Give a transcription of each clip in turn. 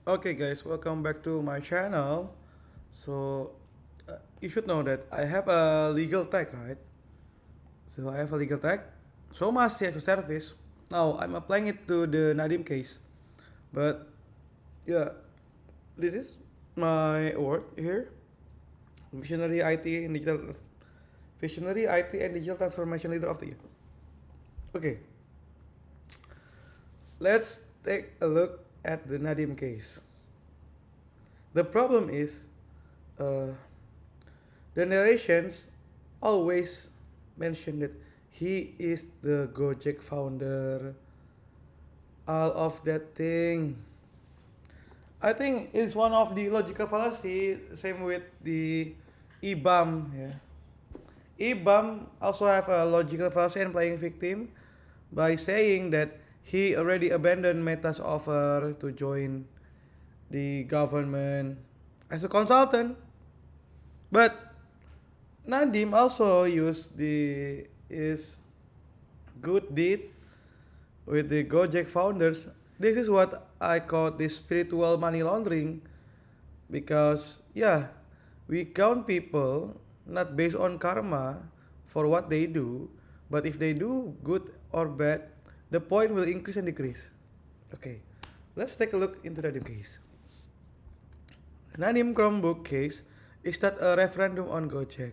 Okay, guys, welcome back to my channel. So, you should know that I have a legal tech, right? So, I have a legal tech. So much as a service. Now, I'm applying it to the Nadim case. But, yeah, this is my award here. Visionary IT and Digital Visionary IT and Digital Transformation Leader of the Year. Okay, let's take a look at the Nadim case. The problem is, uh, the narrations always mention that he is the Gojek founder, all of that thing. I think it's one of the logical fallacy. Same with the IBAM. Yeah, IBAM also have a logical fallacy and playing victim by saying that he already abandoned Meta's offer to join the government as a consultant. But Nadim also used the is good deed with the Gojek founders. This is what I call the spiritual money laundering because yeah, we count people not based on karma for what they do, but if they do good or bad, the point will increase and decrease. Okay, let's take a look into the Nadim case. Nadim Chromebook case is that a referendum on Gojek.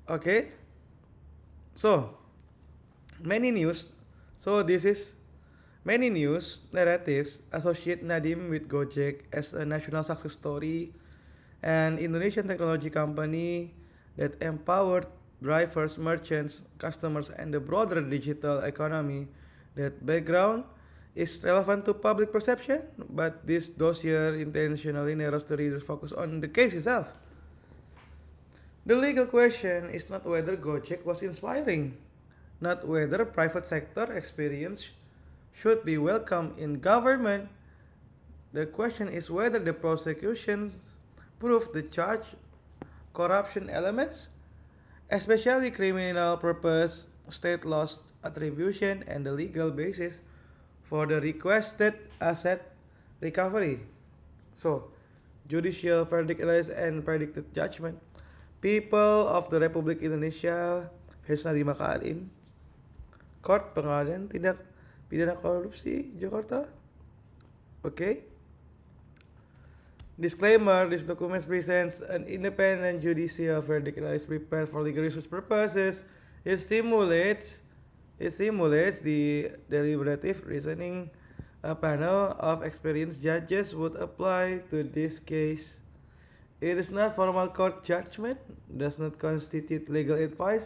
Okay, so many news. So this is many news narratives associate Nadim with Gojek as a national success story, an Indonesian technology company that empowered drivers, merchants, customers, and the broader digital economy. That background is relevant to public perception, but this dossier intentionally narrows the reader's focus on the case itself. The legal question is not whether Gojek was inspiring, not whether private sector experience should be welcome in government. The question is whether the prosecution proved the charge corruption elements, especially criminal purpose, state loss attribution, and the legal basis for the requested asset recovery. So, judicial verdict analysis and predicted judgment. People of the Republic Indonesia Hesna Makarim Court Pengadilan Tindak Pidana Korupsi Jakarta. Okay. Disclaimer: This document presents an independent judicial verdict analysis prepared for legal research purposes. It stimulates the deliberative reasoning a panel of experienced judges would apply to this case. It is not formal court judgment, does not constitute legal advice,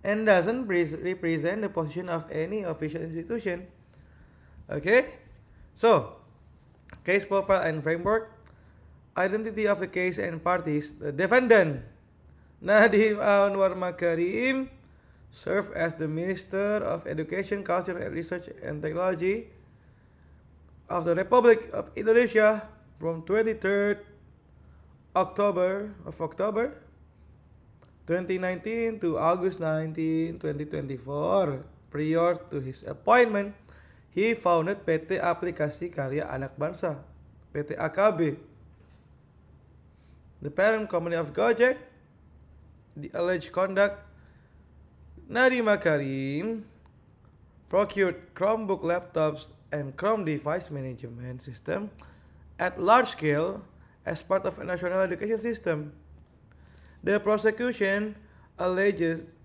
and doesn't represent the position of any official institution. Okay? So, case profile and framework. Identity of the case and parties. The defendant, Nadiem Anwar Makarim, served as the Minister of Education, Culture, Research and Technology of the Republic of Indonesia from 23rd October 2019 to August 19, 2024. Prior to his appointment, he founded PT Aplikasi Karya Anak Bangsa, PT AKB, the parent company of Gojek. The alleged conduct: Nadiem Makarim procured Chromebook laptops and Chrome device management system at large scale as part of a national education system. The prosecution alleges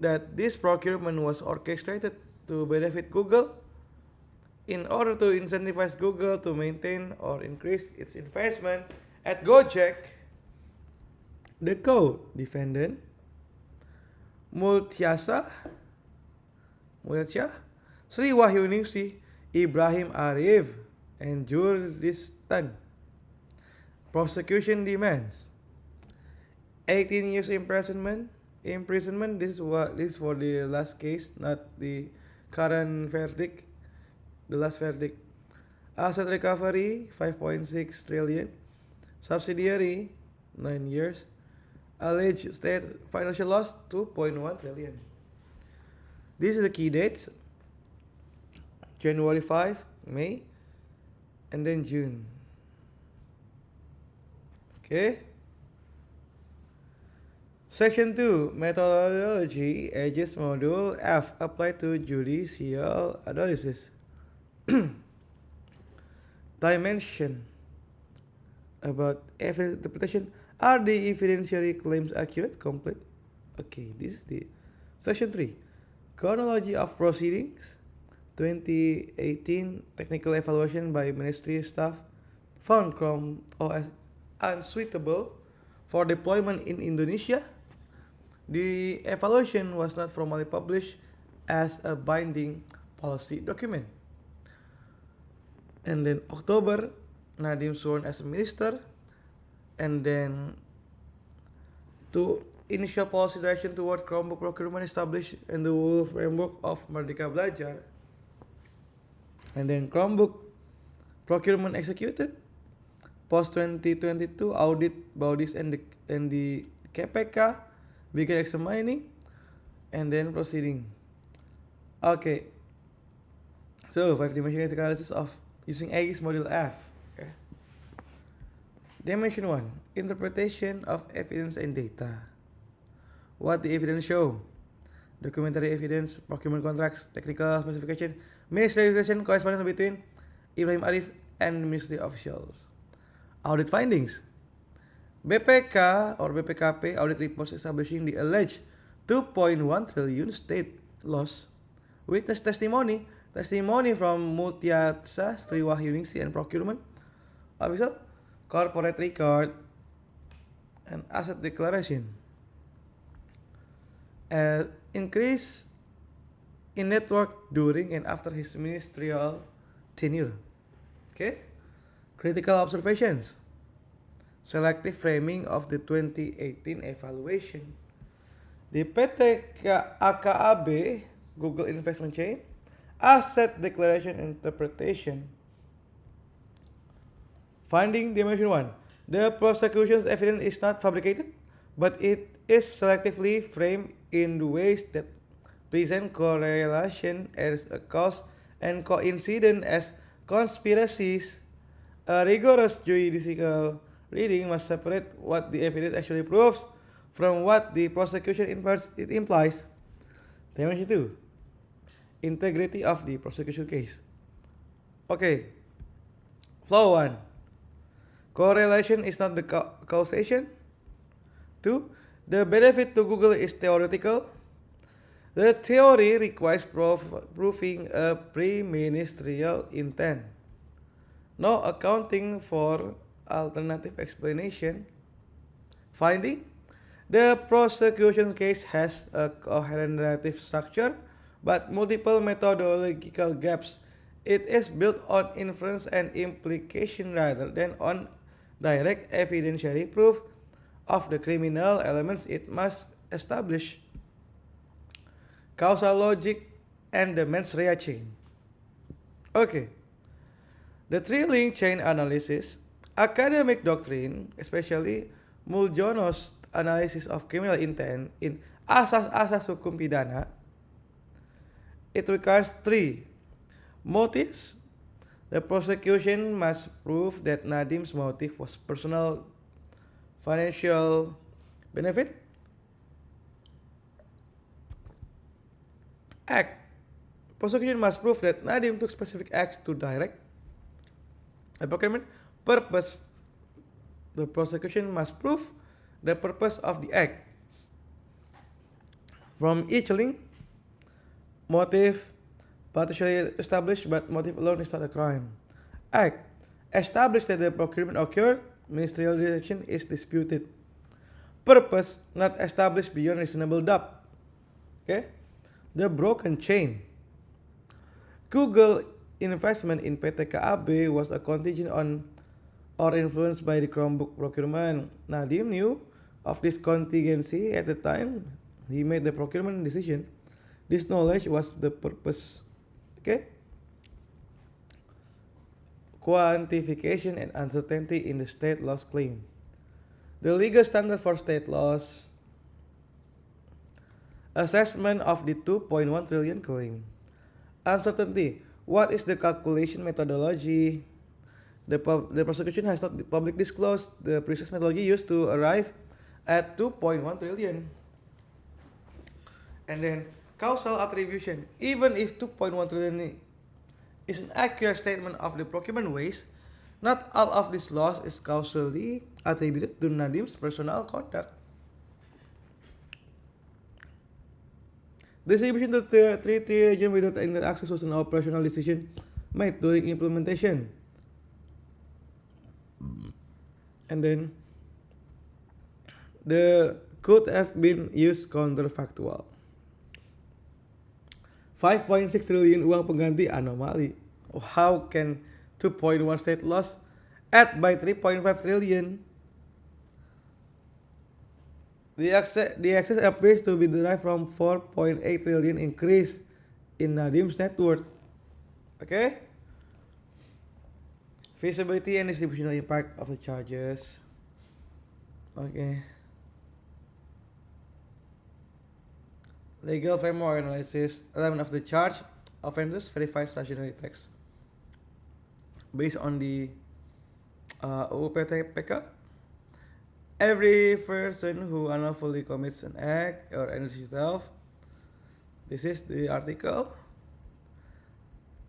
that this procurement was orchestrated to benefit Google in order to incentivize Google to maintain or increase its investment at Gojek. The co-defendant, Multiasa, Sri Wahyuningsi, Ibrahim Arif, and Juristan. Prosecution demands 18 years imprisonment. This is for the last case, not the current verdict. The last verdict. Asset recovery 5.6 trillion. Subsidiary 9 years. Alleged state financial loss 2.1 trillion. These are the key dates: January 5, May, and then June. Okay. Section 2, Methodology, Aegis Module F, applied to judicial analysis. Dimension about interpretation. Are the evidentiary claims accurate, complete? Okay, this is the section 3. Chronology of proceedings. 2018 technical evaluation by ministry staff found Chrome OS unsuitable for deployment in Indonesia. The evaluation was not formally published as a binding policy document. And then October, Nadiem sworn as a minister, and then to initial policy direction toward Chromebook procurement established in the framework of Merdeka Belajar, and then Chromebook procurement executed. Post 2022 audit bodies and the KPK began examining and then proceeding. Okay, so 5-dimensional analysis of using Aegis module F. Okay. Dimension 1, interpretation of evidence and data. What the evidence show? Documentary evidence, procurement contracts, technical specification, ministerial discussion, correspondence between Ibrahim Arif and ministry officials. Audit findings. BPK or BPKP audit reports establishing the alleged 2.1 trillion state loss. Witness testimony from Multiatsa, Sri Wahyuningsi and procurement officer, corporate record, and asset declaration. Increase in network during and after his ministerial tenure. Okay, critical observations. Selective framing of the 2018 evaluation. The PT AKAB Google Investment Chain asset declaration interpretation. Finding dimension 1. The prosecution's evidence is not fabricated, but it is selectively framed in ways that present correlation as a cause and coincidence as conspiracies. A rigorous judicial reading must separate what the evidence actually proves from what the prosecution infers it implies. Dimension 2. Integrity of the prosecution case. Okay. Flow 1. Correlation is not the causation. 2. The benefit to Google is theoretical. The theory requires proving a pre-ministerial intent. No accounting for alternative explanation. Finding. The prosecution case has a coherent narrative structure, but multiple methodological gaps. It is built on inference and implication rather than on direct evidentiary proof of the criminal elements it must establish. Causal logic and the mens rea chain. Okay. The three-link chain analysis, academic doctrine, especially Muljono's analysis of criminal intent in asas-asas hukum pidana, it requires 3 motives. The prosecution must prove that Nadiem's motive was personal financial benefit. Act. Prosecution must prove that Nadiem took specific acts to direct a procurement. Purpose. The prosecution must prove the purpose of the act. From each link, motive partially established, but motive alone is not a crime. Act. Establish that the procurement occurred, ministerial direction is disputed. Purpose not established beyond reasonable doubt. Okay? The broken chain. Google investment in PT KAB was a contingent on or influenced by the Chromebook procurement. Nadiem knew of this contingency at the time he made the procurement decision. This knowledge was the purpose. Okay? Quantification and uncertainty in the state loss claim. The legal standard for state loss. Assessment of the 2.1 trillion claim. Uncertainty. What is the calculation methodology? The prosecution has not publicly disclosed the precise methodology used to arrive at 2.1 trillion. And then causal attribution. Even if 2.1 trillion is an accurate statement of the procurement waste, not all of this loss is causally attributed to Nadim's personal conduct. Distribution to 3 regions without internet access was an operational decision made during implementation. And then the could have been used counterfactual. 5.6 trillion uang pengganti anomali. How can 2.1 state loss add by 3.5 trillion? The excess appears to be derived from 4.8 trillion increase in Nadim's net worth. Okay? Feasibility and distributional impact of the charges. Okay. Legal framework analysis. Element of the charge offenses verified stationary text. Based on the UU PK, every person who unlawfully commits an act or energy theft. This is the article.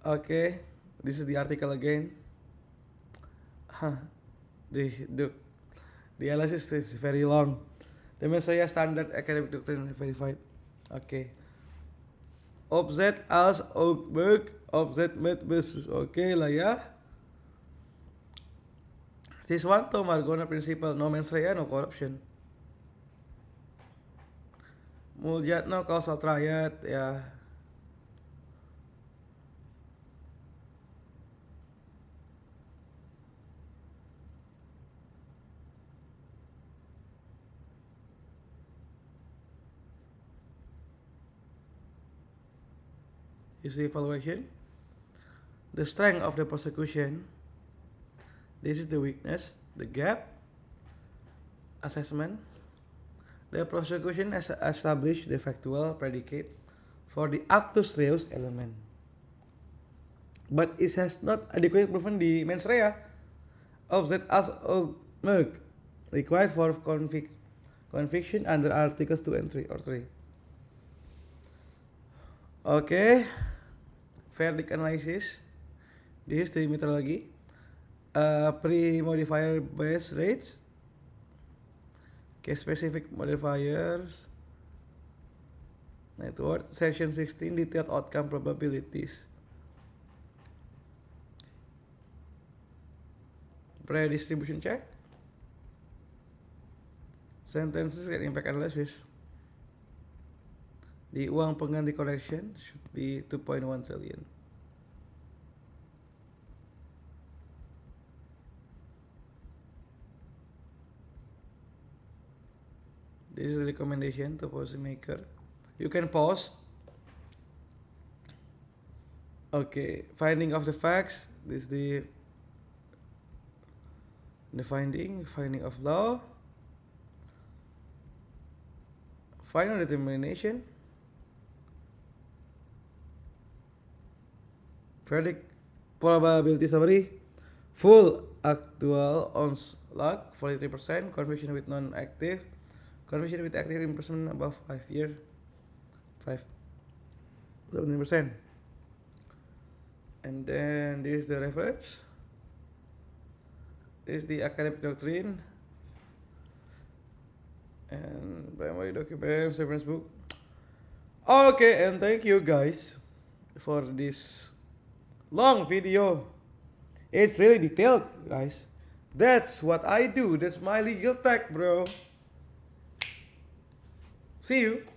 Okay, this is the article again. The analysis is very long. The Messiah standard academic doctrine verified. Okay. Object as Oakberg, object made basis. Okay lah ya. This one to Margona principle, no mens rea, no corruption. Muljat no causal triad ya. Is the evaluation. The strength of the prosecution. This is the weakness, the gap, assessment. The prosecution has established the factual predicate for the actus reus element, but it has not adequately proven the mens rea of that as required for conviction under Articles 2 and 3 or 3. Okay, verdict analysis. This is the methodology. Pre-modifier base rates, case specific modifiers, network, section 16, detailed outcome probabilities, pre-distribution check, sentences and impact analysis. The uang pengganti correction should be 2.1 trillion. This is the recommendation to policymaker. You can pause. Okay, finding of the facts. This is the finding of law. Final determination. Verdict probability summary. Full actual on luck 43%. Conviction with non-active. Conviction with active imprisonment above 5 years, 17%. And then this is the reference. This is the academic doctrine. And primary documents, reference book. Okay, and thank you guys for this long video. It's really detailed, guys. That's what I do. That's my legal tech, bro. See you.